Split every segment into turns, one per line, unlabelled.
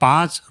5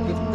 5th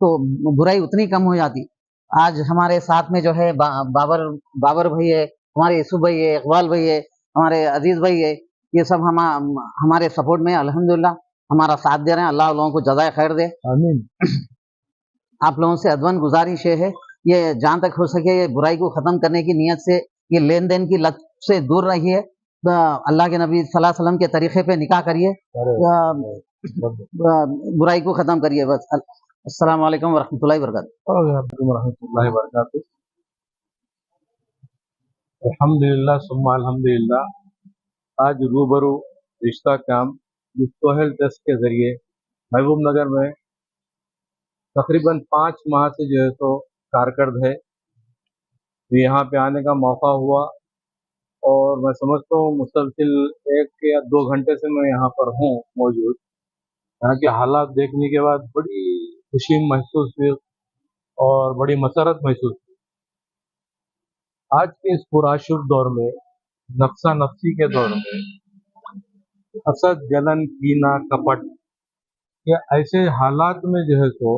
تو برائی اتنی کم ہو جاتی. آج ہمارے ساتھ میں جو ہے بابر بھائی ہے, ہمارے یوسف بھائی ہے, اقبال بھائی ہے, ہمارے عزیز بھائی ہے, یہ سب ہمارے سپورٹ میں الحمدللہ ہمارا ساتھ دے رہے ہیں. اللہ لوگوں کو جزائے خیر دے.
آمین.
آپ لوگوں سے ادون گزارش ہے یہ جہاں تک ہو سکے یہ برائی کو ختم کرنے کی نیت سے, یہ لین دین کی لت سے دور رہیے. اللہ کے نبی صلی اللہ علیہ وسلم کے طریقے پہ نکاح کریے, برائی کو ختم کریے. بس السلام علیکم ورحمۃ اللہ وبرکاتہ.
ورحمۃ اللہ وبرکاتہ. الحمدللہ ثم الحمدللہ. آج روبرو رشتہ کام جو سہیل ٹرسٹ کے ذریعے محبوب نگر میں تقریباً 5 ماہ سے جو ہے تو کارکرد ہے, یہاں پہ آنے کا موقع ہوا اور میں سمجھتا ہوں مسلسل 1 یا 2 گھنٹے سے میں یہاں پر ہوں موجود. یہاں کے حالات دیکھنے کے بعد بڑی خوشی محسوس ہوئی اور بڑی مسرت محسوس ہوئی. آج کے اس پرآشوب دور میں, نفسا نفسی کے دور میں, حسد, جلن, کینہ, کپٹ کے ایسے حالات میں جو ہے تو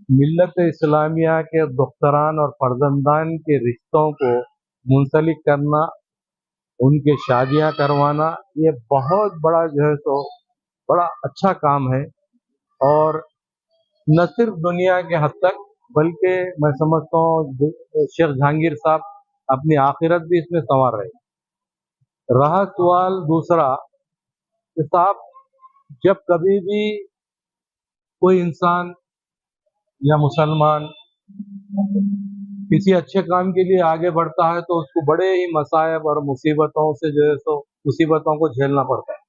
ملت اسلامیہ کے دختران اور فرزندان کے رشتوں کو منسلک کرنا, ان کے شادیاں کروانا, یہ بہت بڑا جو ہے تو بڑا اچھا کام ہے. اور نہ صرف دنیا کے حد تک بلکہ میں سمجھتا ہوں شیخ جہانگیر صاحب اپنی آخرت بھی اس میں سنوار رہے. رہا سوال دوسرا کہ صاحب جب کبھی بھی کوئی انسان یا مسلمان کسی اچھے کام کے لیے آگے بڑھتا ہے تو اس کو بڑے ہی مصائب اور مصیبتوں سے جو ہے تو مصیبتوں کو جھیلنا پڑتا ہے,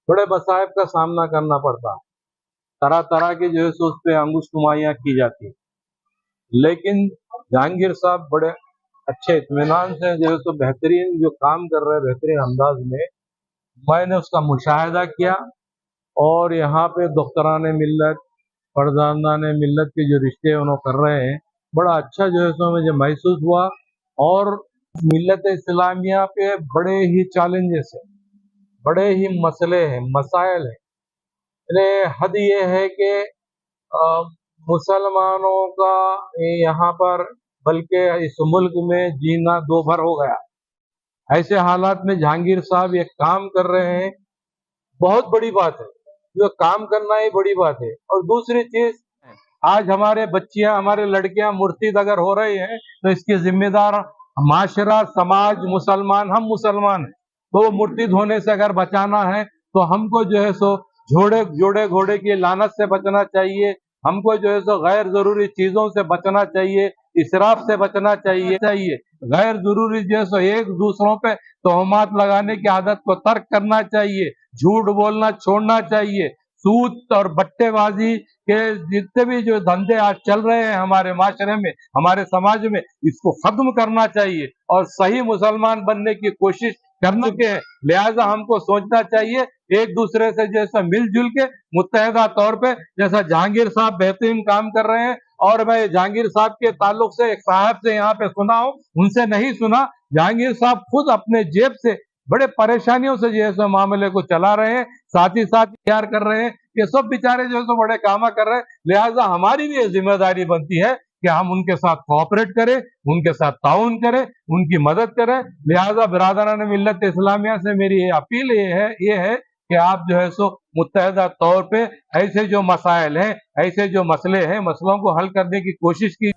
بڑے مصائب کا سامنا کرنا پڑتا ہے, طرح طرح کے جو ہے سو اس پہ انگوش نمائیاں کی جاتی ہیں. لیکن جہانگیر صاحب بڑے اچھے اطمینان سے جو ہے سو بہترین جو کام کر رہے ہیں, بہترین انداز میں نے اس کا مشاہدہ کیا. اور یہاں پہ دختران ملت, فرزندان ملت کے جو رشتے انہوں کر رہے ہیں, بڑا اچھا جو ہے سو مجھے محسوس ہوا. اور ملت اسلامیہ پہ بڑے ہی چیلنجز ہیں, بڑے ہی مسئلے ہیں, مسائل ہیں. حد یہ ہے کہ مسلمانوں کا یہاں پر بلکہ اس ملک میں جینا 2 بھر ہو گیا. ایسے حالات میں جہانگیر صاحب یہ کام کر رہے ہیں, بہت بڑی بات ہے. جو کام کرنا ہی بڑی بات ہے. اور دوسری چیز, آج ہمارے بچیاں, ہمارے لڑکیاں مرتد اگر ہو رہی ہیں تو اس کی ذمہ دار معاشرہ, سماج, مسلمان, ہم مسلمان ہیں. تو وہ مرتد ہونے سے اگر بچانا ہے تو ہم کو جو ہے سو جوڑے گھوڑے کی لعنت سے بچنا چاہیے. ہم کو جو ہے سو غیر ضروری چیزوں سے بچنا چاہیے, اسراف سے بچنا چاہیے. غیر ضروری جو ہے سو ایک دوسروں پہ تہمات لگانے کی عادت کو ترک کرنا چاہیے. جھوٹ بولنا چھوڑنا چاہیے. سود اور بٹے بازی کے جتنے بھی جو دھندے آج چل رہے ہیں ہمارے معاشرے میں, ہمارے سماج میں, اس کو ختم کرنا چاہیے اور صحیح مسلمان بننے کی کوشش کرنا کے. لہٰذا ہم کو سوچنا چاہیے ایک دوسرے سے جیسا مل جل کے متحدہ طور پہ, جیسا جہانگیر صاحب بہترین کام کر رہے ہیں. اور میں جہانگیر صاحب کے تعلق سے ایک صاحب سے یہاں پہ سنا ہوں, ان سے نہیں سنا. جہانگیر صاحب خود اپنے جیب سے بڑے پریشانیوں سے جو ہے معاملے کو چلا رہے ہیں, ساتھ ہی ساتھ تیار کر رہے ہیں. یہ سب بیچارے جو ہے بڑے کام کر رہے ہیں. لہٰذا ہماری بھی یہ ذمہ داری بنتی ہے کہ ہم ان کے ساتھ کوآپریٹ کریں, ان کے ساتھ تعاون کریں, ان کی مدد کریں. لہٰذا برادران ملت اسلامیہ سے میری یہ اپیل یہ ہے کہ آپ جو ہے سو متحدہ طور پہ ایسے جو مسائل ہیں, ایسے جو مسئلے ہیں, مسئلوں کو حل کرنے کی کوشش کی.